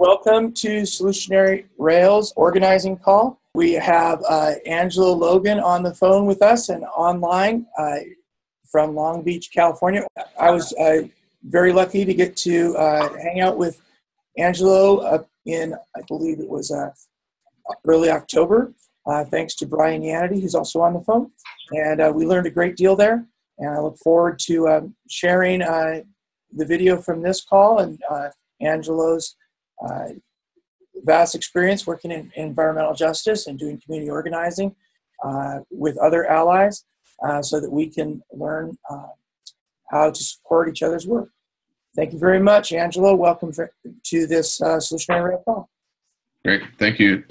Welcome to Solutionary Rail's organizing call. We have Angelo Logan on the phone with us and online from Long Beach, California. I was very lucky to get to hang out with Angelo in, I believe it was early October, thanks to Brian Yanity, who's also on the phone. And we learned a great deal there. And I look forward to sharing the video from this call and Angelo's vast experience working in environmental justice and doing community organizing with other allies so that we can learn how to support each other's work. Thank you very much, Angelo. Welcome to this Solutionary Rail call. Great, thank you.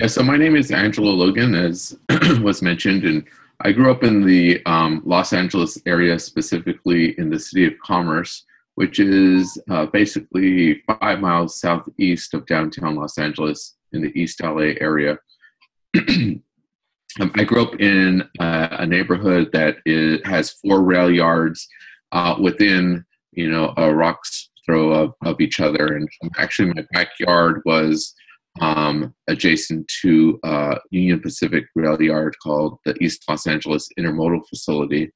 So my name is Angelo Logan, as was mentioned, and I grew up in the Los Angeles area, specifically in the city of Commerce, which is basically 5 miles southeast of downtown Los Angeles in the East LA area. I grew up in a neighborhood that has 4 rail yards within, a rock's throw of each other. And actually my backyard was adjacent to Union Pacific rail yard called the East Los Angeles Intermodal Facility.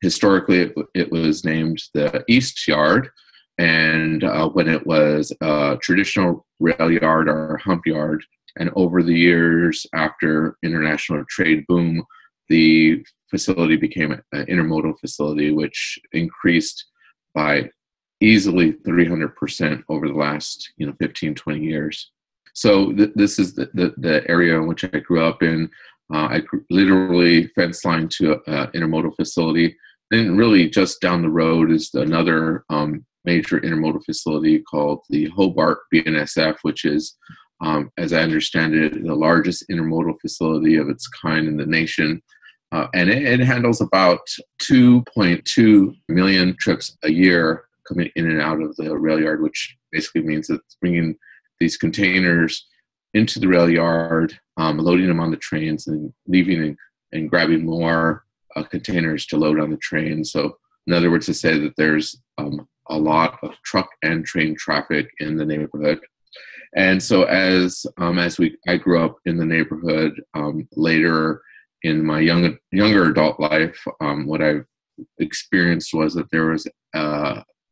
Historically, it was named the Eastyard, and when it was a traditional rail yard or hump yard, and over the years after international trade boom, the facility became an intermodal facility, which increased by easily 300% over the last 15, 20 years. So this is the area in which I grew up in. I literally Fenceline to an intermodal facility. And really just down the road is another major intermodal facility called the Hobart BNSF, which is, as I understand it, the largest intermodal facility of its kind in the nation. And it handles about 2.2 million trips a year coming in and out of the rail yard, which basically means that it's bringing these containers into the rail yard, loading them on the trains and leaving and grabbing more containers to load on the train. So in other words, to say that there's a lot of truck and train traffic in the neighborhood. And so as I grew up in the neighborhood, later in my younger adult life, what I experienced was that there was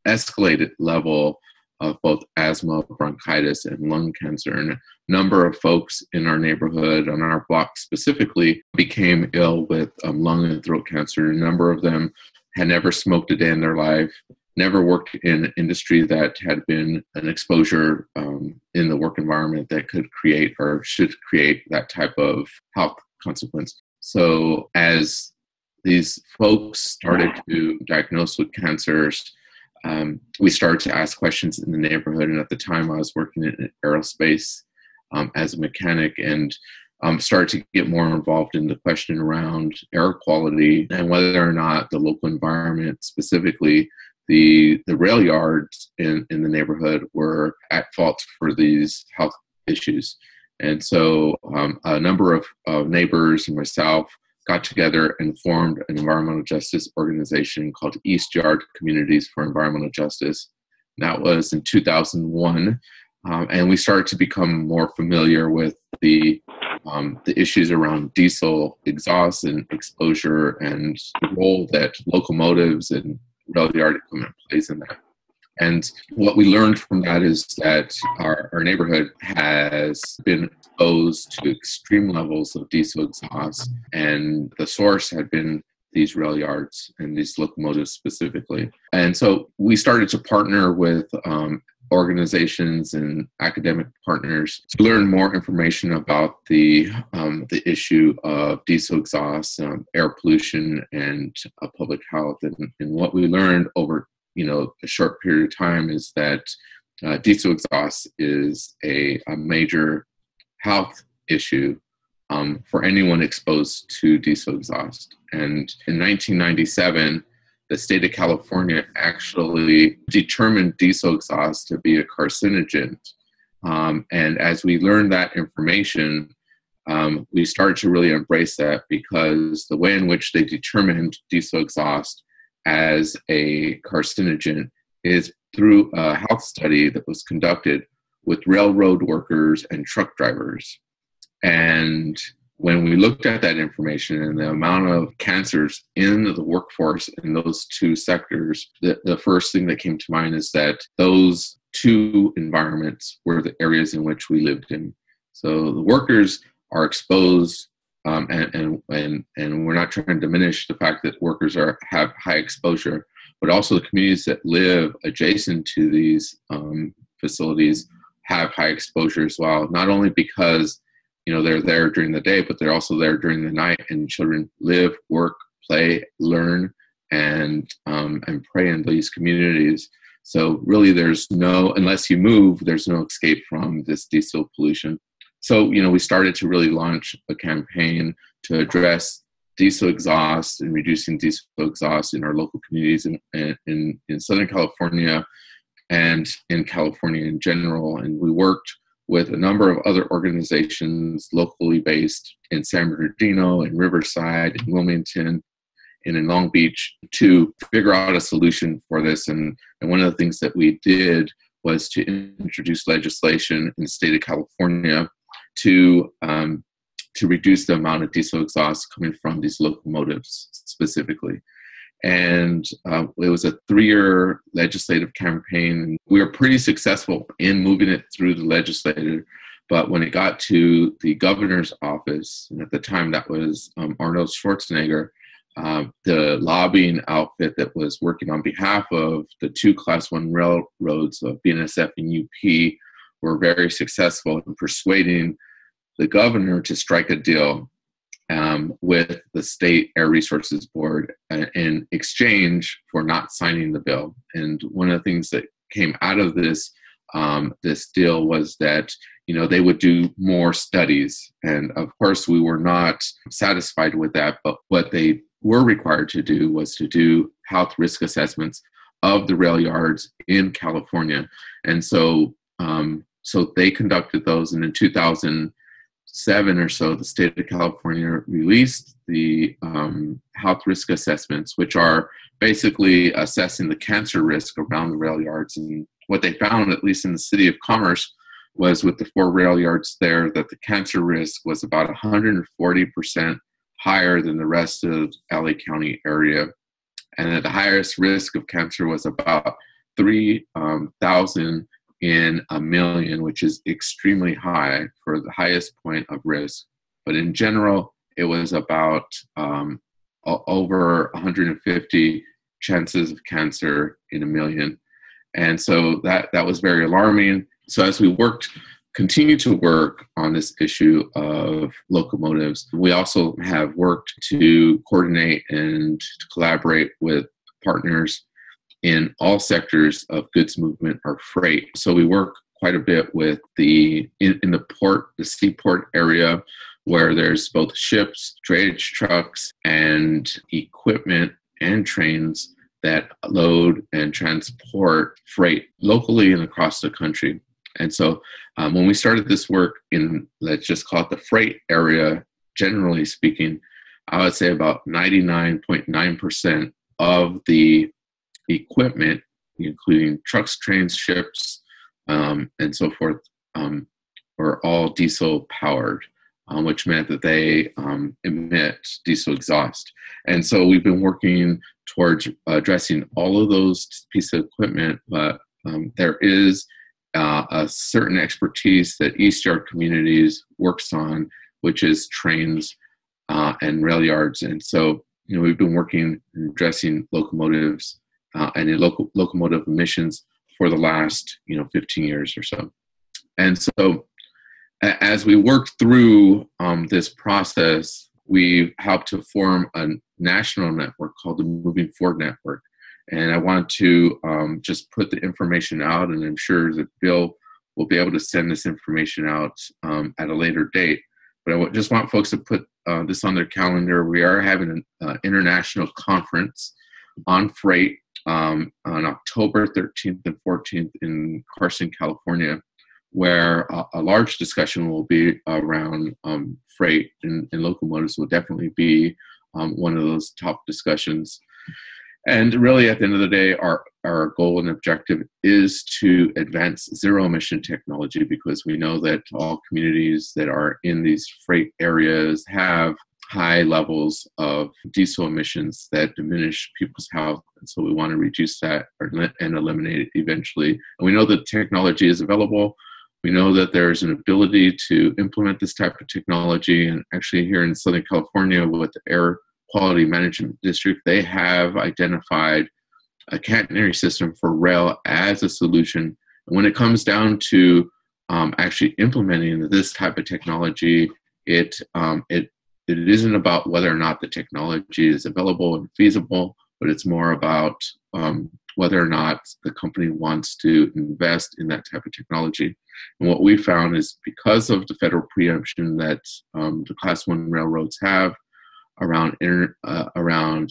escalated level of both asthma, bronchitis, and lung cancer. And a number of folks in our neighborhood, on our block specifically, became ill with lung and throat cancer. A number of them had never smoked a day in their life, never worked in an industry that had been an exposure in the work environment that could create or should create that type of health consequence. So as these folks started to diagnose with cancers, we started to ask questions in the neighborhood. And at the time I was working in aerospace as a mechanic, and started to get more involved in the question around air quality and whether or not the local environment, specifically the rail yards in the neighborhood, were at fault for these health issues. And so a number of neighbors and myself got together and formed an environmental justice organization called Eastyard Communities for Environmental Justice. That was in 2001. And we started to become more familiar with the issues around diesel exhaust and exposure and the role that locomotives and rail yard equipment plays in that. And what we learned from that is that our neighborhood has been exposed to extreme levels of diesel exhaust, and the source had been these rail yards and these locomotives specifically. And so we started to partner with organizations and academic partners to learn more information about the issue of diesel exhaust, air pollution, and public health. And what we learned over a short period of time is that diesel exhaust is a major health issue for anyone exposed to diesel exhaust. And in 1997, the state of California actually determined diesel exhaust to be a carcinogen. And as we learned that information, we started to really embrace that, because the way in which they determined diesel exhaust as a carcinogen is through a health study that was conducted with railroad workers and truck drivers. And when we looked at that information and the amount of cancers in the workforce in those two sectors, the first thing that came to mind is that those two environments were the areas in which we lived in. So the workers are exposed, and we're not trying to diminish the fact that workers have high exposure, but also the communities that live adjacent to these facilities have high exposure as well. Not only because they're there during the day, but they're also there during the night, and children live, work, play, learn, and pray in these communities. So really unless you move, there's no escape from this diesel pollution. So, we started to really launch a campaign to address diesel exhaust and reducing diesel exhaust in our local communities in Southern California and in California in general. And we worked with a number of other organizations locally based in San Bernardino, in Riverside, in Wilmington, and in Long Beach to figure out a solution for this. And one of the things that we did was to introduce legislation in the state of California to reduce the amount of diesel exhaust coming from these locomotives specifically. And it was a 3-year legislative campaign. We were pretty successful in moving it through the legislature, but when it got to the governor's office, and at the time that was Arnold Schwarzenegger, the lobbying outfit that was working on behalf of the two Class 1 railroads of BNSF and UP were very successful in persuading the governor to strike a deal with the State Air Resources Board in exchange for not signing the bill. And one of the things that came out of this deal was that they would do more studies. And of course, we were not satisfied with that. But what they were required to do was to do health risk assessments of the rail yards in California. And so they conducted those, and in 2007 or so, the state of California released the health risk assessments, which are basically assessing the cancer risk around the rail yards. And what they found, at least in the City of Commerce, was with the 4 rail yards there, that the cancer risk was about 140% higher than the rest of LA County area. And that the highest risk of cancer was about 3,000 in a million, which is extremely high for the highest point of risk. But in general, it was about over 150 chances of cancer in a million. And so that was very alarming. So as we continue to work on this issue of locomotives, we also have worked to coordinate and to collaborate with partners in all sectors of goods movement or freight. So we work quite a bit with in the port, the seaport area, where there's both ships, drayage trucks, and equipment and trains that load and transport freight locally and across the country. And so when we started this work in, let's just call it the freight area, generally speaking, I would say about 99.9% of the equipment, including trucks, trains, ships, and so forth, were all diesel powered, which meant that they emit diesel exhaust. And so we've been working towards addressing all of those pieces of equipment, but there is a certain expertise that Eastyard Communities works on, which is trains and rail yards. And so, we've been working and addressing locomotives and in locomotive emissions for the last, 15 years or so. And so as we worked through this process, we helped to form a national network called the Moving Forward Network. And I want to just put the information out, and I'm sure that Bill will be able to send this information out at a later date. But I just want folks to put this on their calendar. We are having an international conference on freight on October 13th and 14th in Carson, California, where a large discussion will be around freight, and locomotives will definitely be one of those top discussions. And really, at the end of the day, our goal and objective is to advance zero emission technology, because we know that all communities that are in these freight areas have high levels of diesel emissions that diminish people's health. And so we want to reduce that and eliminate it eventually. And we know that technology is available. We know that there's an ability to implement this type of technology. And actually here in Southern California with the Air Quality Management District, they have identified a catenary system for rail as a solution. And when it comes down to actually implementing this type of technology, it isn't about whether or not the technology is available and feasible, but it's more about whether or not the company wants to invest in that type of technology. And what we found is because of the federal preemption that the Class 1 railroads have around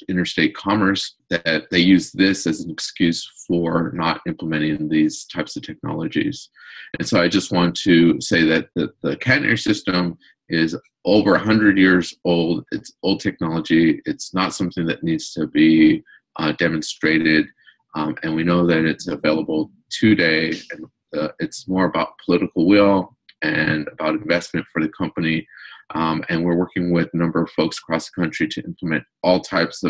interstate commerce, that they use this as an excuse for not implementing these types of technologies. And so I just want to say that the catenary system is over 100 years old. It's old technology. It's not something that needs to be demonstrated. And we know that it's available today. And it's more about political will and about investment for the company. And we're working with a number of folks across the country to implement all types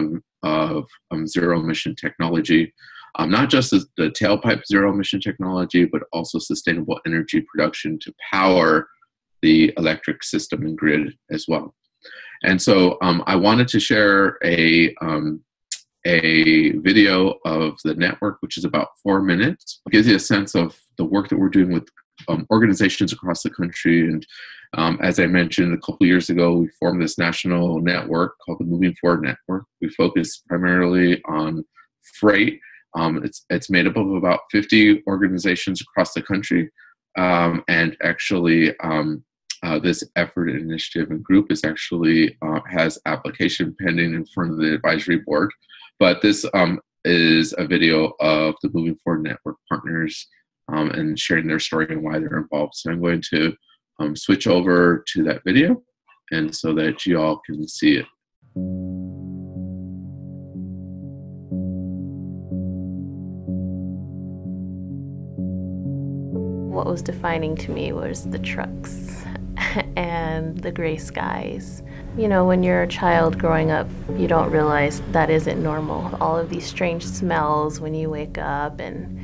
of zero emission technology, not just the tailpipe zero emission technology, but also sustainable energy production to power the electric system and grid as well. And so I wanted to share a video of the network, which is about 4 minutes. It gives you a sense of the work that we're doing with organizations across the country. And as I mentioned, a couple years ago, we formed this national network called the Moving Forward Network. We focus primarily on freight. It's made up of about 50 organizations across the country. And actually, this effort, initiative, and group is actually has application pending in front of the advisory board. But this is a video of the Moving Forward Network partners and sharing their story and why they're involved. So I'm going to switch over to that video, and so that you all can see it. What was defining to me was the trucks and the gray skies. You know, when you're a child growing up, you don't realize that isn't normal. All of these strange smells when you wake up, and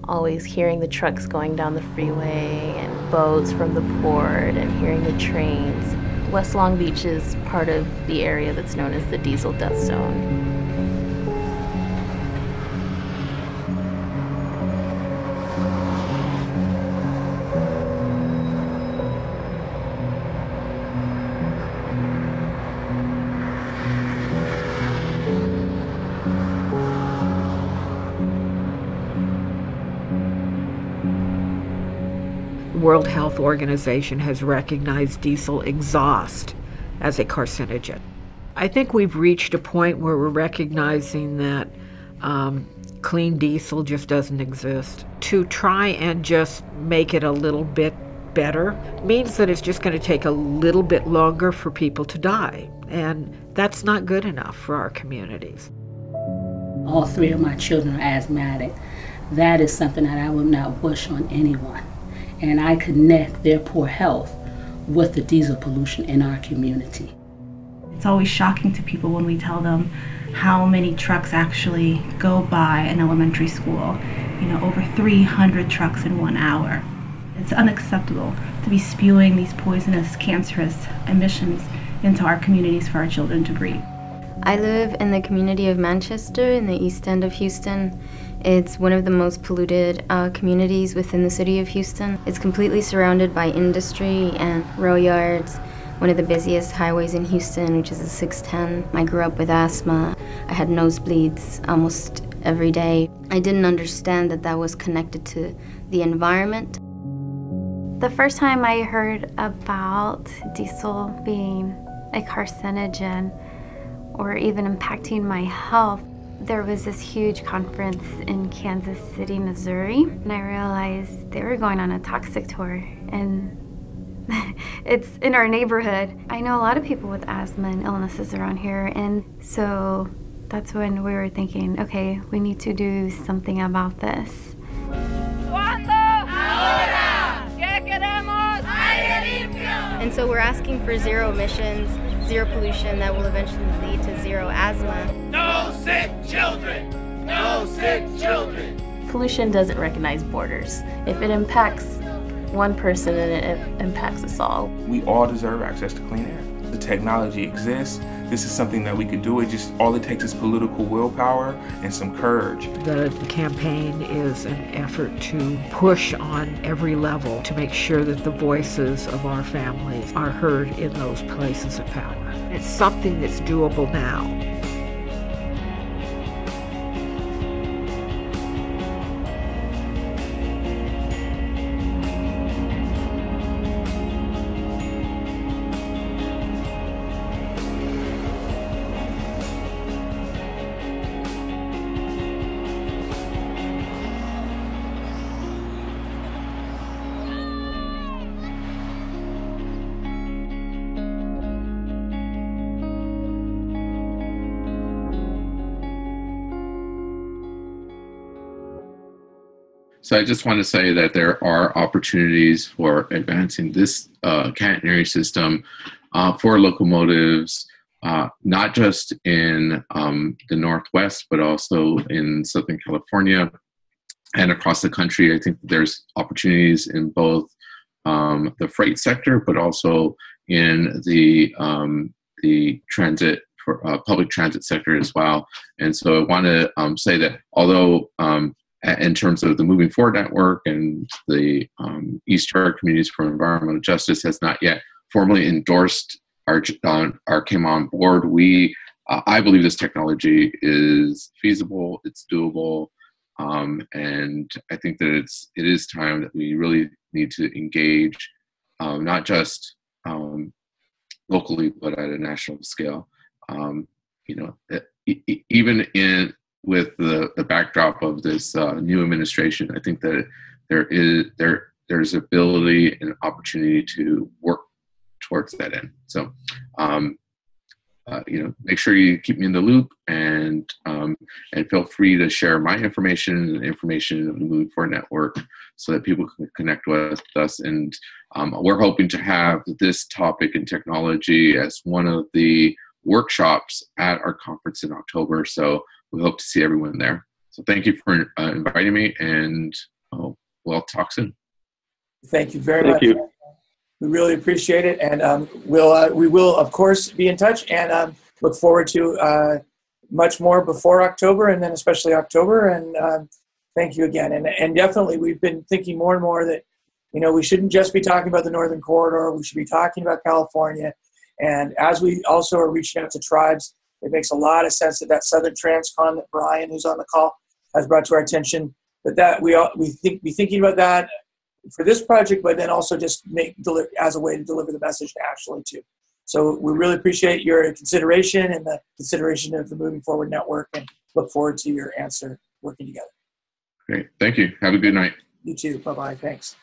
always hearing the trucks going down the freeway and boats from the port and hearing the trains. West Long Beach is part of the area that's known as the diesel death zone. World Health Organization has recognized diesel exhaust as a carcinogen. I think we've reached a point where we're recognizing that clean diesel just doesn't exist. To try and just make it a little bit better means that it's just going to take a little bit longer for people to die, and that's not good enough for our communities. All three of my children are asthmatic. That is something that I would not wish on anyone. And I connect their poor health with the diesel pollution in our community. It's always shocking to people when we tell them how many trucks actually go by an elementary school. You know, over 300 trucks in 1 hour. It's unacceptable to be spewing these poisonous, cancerous emissions into our communities for our children to breathe. I live in the community of Manchester in the East End of Houston. It's one of the most polluted communities within the city of Houston. It's completely surrounded by industry and rail yards, one of the busiest highways in Houston, which is the 610. I grew up with asthma. I had nosebleeds almost every day. I didn't understand that that was connected to the environment. The first time I heard about diesel being a carcinogen or even impacting my health, there was this huge conference in Kansas City, Missouri, and I realized they were going on a toxic tour, and it's in our neighborhood. I know a lot of people with asthma and illnesses around here, and so That's when we were thinking, okay, we need to do something about this. And so we're asking for zero emissions, zero pollution that will eventually lead to zero asthma. No sick children! No sick children! Pollution doesn't recognize borders. If it impacts one person, then it impacts us all. We all deserve access to clean air. The technology exists. This is something that we could do. All it takes is political willpower and some courage. The campaign is an effort to push on every level to make sure that the voices of our families are heard in those places of power. It's something that's doable now. So I just want to say that there are opportunities for advancing this catenary system for locomotives, not just in the Northwest, but also in Southern California and across the country. I think there's opportunities in both the freight sector, but also in the transit, for public transit sector as well. And so I want to say that although in terms of the Moving Forward Network and the Eastyard Communities for Environmental Justice has not yet formally endorsed or came on board, I believe this technology is feasible, it's doable, and I think that it is time that we really need to engage, not just locally, but at a national scale. Even with the backdrop of this new administration, I think that there's ability and opportunity to work towards that end. So, make sure you keep me in the loop, and feel free to share my information and information of the Moving Forward Network so that people can connect with us. And we're hoping to have this topic in technology as one of the workshops at our conference in October. So we hope to see everyone there. So thank you for inviting me, and we'll talk soon. Thank you very much. We really appreciate it, and we will of course be in touch, and look forward to much more before October, and then especially October. And thank you again. And definitely, we've been thinking more and more that we shouldn't just be talking about the Northern Corridor. We should be talking about California. And as we also are reaching out to tribes, it makes a lot of sense that Southern Transcon that Brian, who's on the call, has brought to our attention. That we be thinking about that for this project, but then also just as a way to deliver the message nationally too. So we really appreciate your consideration and the consideration of the Moving Forward Network, and look forward to your answer working together. Great, thank you. Have a good night. You too. Bye-bye. Thanks.